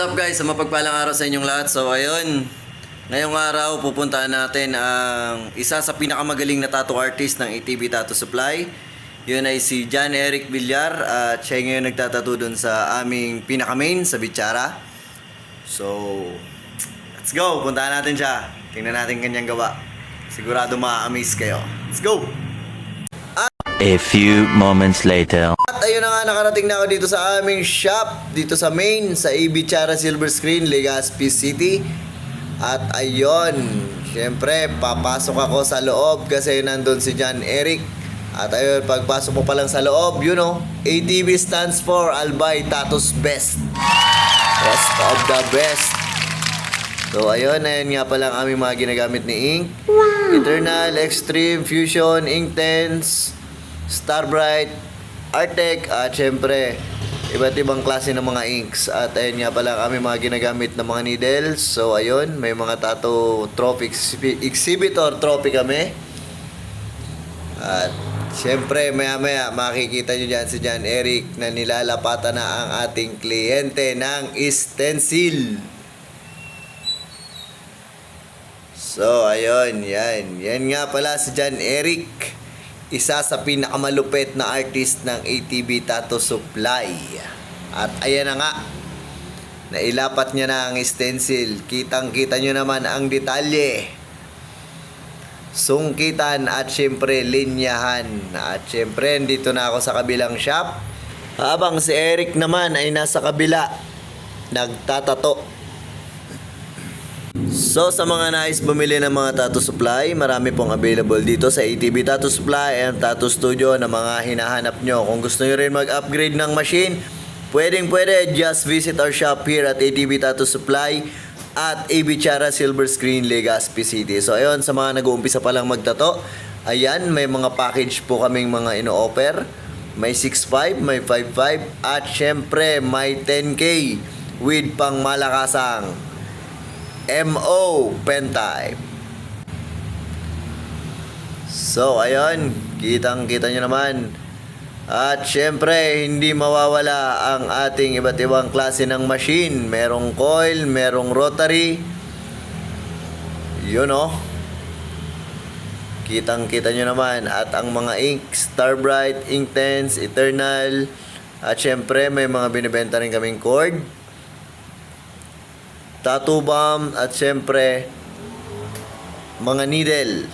up guys? Sa mapagpalang araw sa inyong lahat. So ayun, ngayong araw pupuntahan natin ang isa sa pinakamagaling na tattoo artist ng ATB Tattoo Supply. Yun ay si John Eric Villar at siya ngayon nagtatattoo dun sa aming pinaka-main sa Bichara. So let's go, puntahan natin siya. Tingnan natin kanyang gawa. Sigurado ma-amaze kayo. Let's go! A few moments later. At ayun na nga, nakarating na ako dito sa aming shop, dito sa main, sa AB Chara Silver Screen, Legazpi City. At ayun, syempre, papasok ako sa loob kasi nandun si John Eric. At ayun, pagpasok mo pa lang sa loob, you know, ATB stands for Albay Tattoos Best. Best of the best. So ayun nga pala ang aming mga ginagamit ni Ink. Eternal, Extreme, Fusion, Inktense, Starbright, Artec, at syempre iba't ibang klase ng mga inks. At ayun nga pala kami mga ginagamit ng mga needles. So ayun, may mga tattoo trophy exhibitor trophy kami. At syempre maya maya makikita nyo dyan si John Eric na nilalapatan na ang ating kliyente ng stencil. So ayun, yan nga pala si John Eric, isa sa pinakamalupit na artist ng ATB Tattoo Supply. At ayan na nga, nailapat niya na ang stencil. Kitang-kita nyo naman ang detalye, sungkitan at syempre linyahan. At syempre dito na ako sa kabilang shop, habang si Eric naman ay nasa kabila nagtatato. So sa mga nais bumili ng mga tattoo supply, marami pong available dito sa ATB Tattoo Supply and Tattoo Studio na mga hinahanap nyo. Kung gusto nyo rin mag-upgrade ng machine, pwede, just visit our shop here at ATB Tattoo Supply at AB Chara Silver Screen, Legazpi City. So ayun, sa mga nag-uumpisa pa lang magtato, ayan, may mga package po kaming mga ino-offer. May 6.5, may 5.5, at syempre may 10K with pang malakasang MO pen type. So ayun, kitang-kita nyo naman. At syempre, hindi mawawala ang ating iba't ibang klase ng machine. Merong coil, merong rotary. Yun oh. Kitang-kita nyo naman. At ang mga ink, Starbright, Inktense, Eternal. At syempre, may mga binibenta rin kaming cord, tattoo bomb, at syempre mga needle,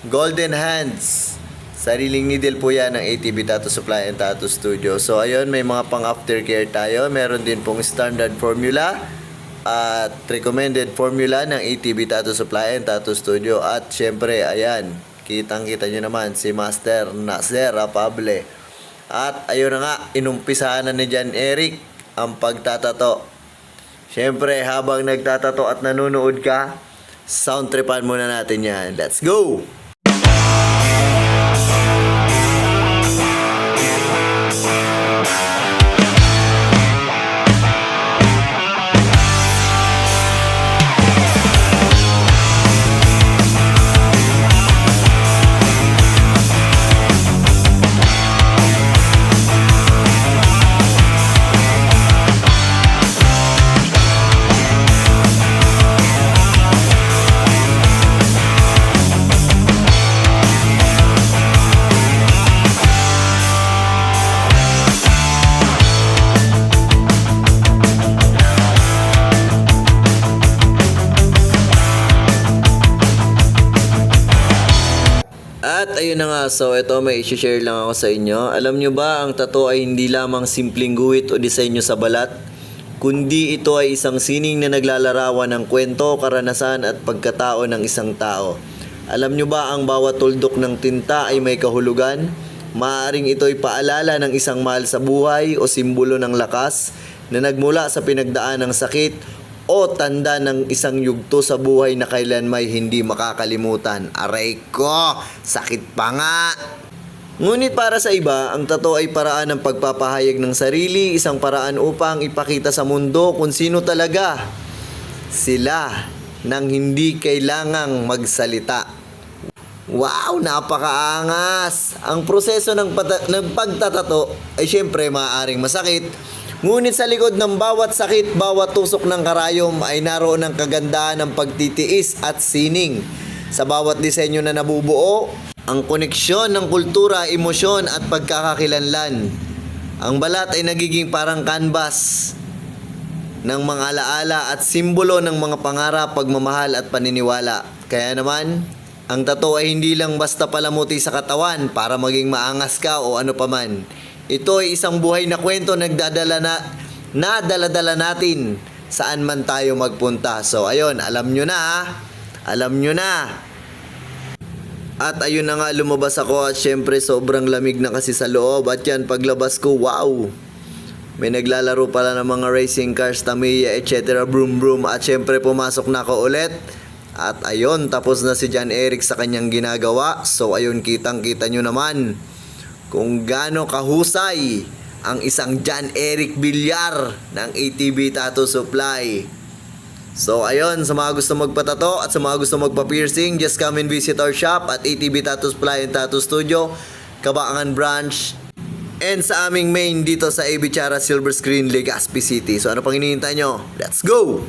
golden hands. Sariling needle po yan ng ATB Tattoo Supply and Tattoo Studio. So ayun, may mga pang aftercare tayo. Meron din pong standard formula at recommended formula ng ATB Tattoo Supply and Tattoo Studio. At syempre ayan, kitang-kita nyo naman si Master Nasser Apable. At ayun na nga, inumpisahan na ni John Eric ang pagtatato. Siyempre, habang nagtatato at nanonood ka, sound tripan muna natin yan. Let's go! At ayun na nga, so ito may i-share lang ako sa inyo. Alam nyo ba, ang tattoo ay hindi lamang simpleng guhit o disenyo sa balat, kundi ito ay isang sining na naglalarawan ng kwento, karanasan at pagkatao ng isang tao. Alam nyo ba, ang bawat tuldok ng tinta ay may kahulugan? Maaaring ito ay paalala ng isang mahal sa buhay o simbolo ng lakas na nagmula sa pinagdaan ng sakit o tanda ng isang yugto sa buhay na kailan may hindi makakalimutan. Aray ko, sakit pa nga! Ngunit para sa iba, ang tattoo ay paraan ng pagpapahayag ng sarili, isang paraan upang ipakita sa mundo kung sino talaga sila nang hindi kailangang magsalita. Wow, napakaangas! Ang proseso ng pagtatato ay syempre maaaring masakit Ngunit sa likod ng bawat sakit, bawat tusok ng karayom ay naroon ang kagandahan ng pagtitiis at sining. Sa bawat disenyo na nabubuo, ang koneksyon ng kultura, emosyon at pagkakakilanlan. Ang balat ay nagiging parang canvas ng mga alaala at simbolo ng mga pangarap, pagmamahal at paniniwala. Kaya naman, ang tattoo ay hindi lang basta palamuti sa katawan para maging maangas ka o ano paman. Ito ay isang buhay na kwento na dala-dala natin saan man tayo magpunta. So ayun, alam nyo na ha. Alam nyo na. At ayun na nga, lumabas ako at syempre sobrang lamig na kasi sa loob. At yan, paglabas ko, wow! May naglalaro pala ng mga racing cars, Tamiya, etc. Broom broom. At syempre pumasok na ako ulit. At ayun, tapos na si John Eric sa kanyang ginagawa. So ayun, kitang-kita nyo naman kung gaano kahusay ang isang John Eric Villar ng ATB Tattoo Supply. So ayun, sa mga gusto magpatato at sa mga gusto magpa-piercing, just come and visit our shop at ATB Tattoo Supply and Tattoo Studio, Cabaangan Branch, and sa aming main dito sa AB Chara Silver Screen, Legazpi City. So ano pang hinihintay nyo? Let's go!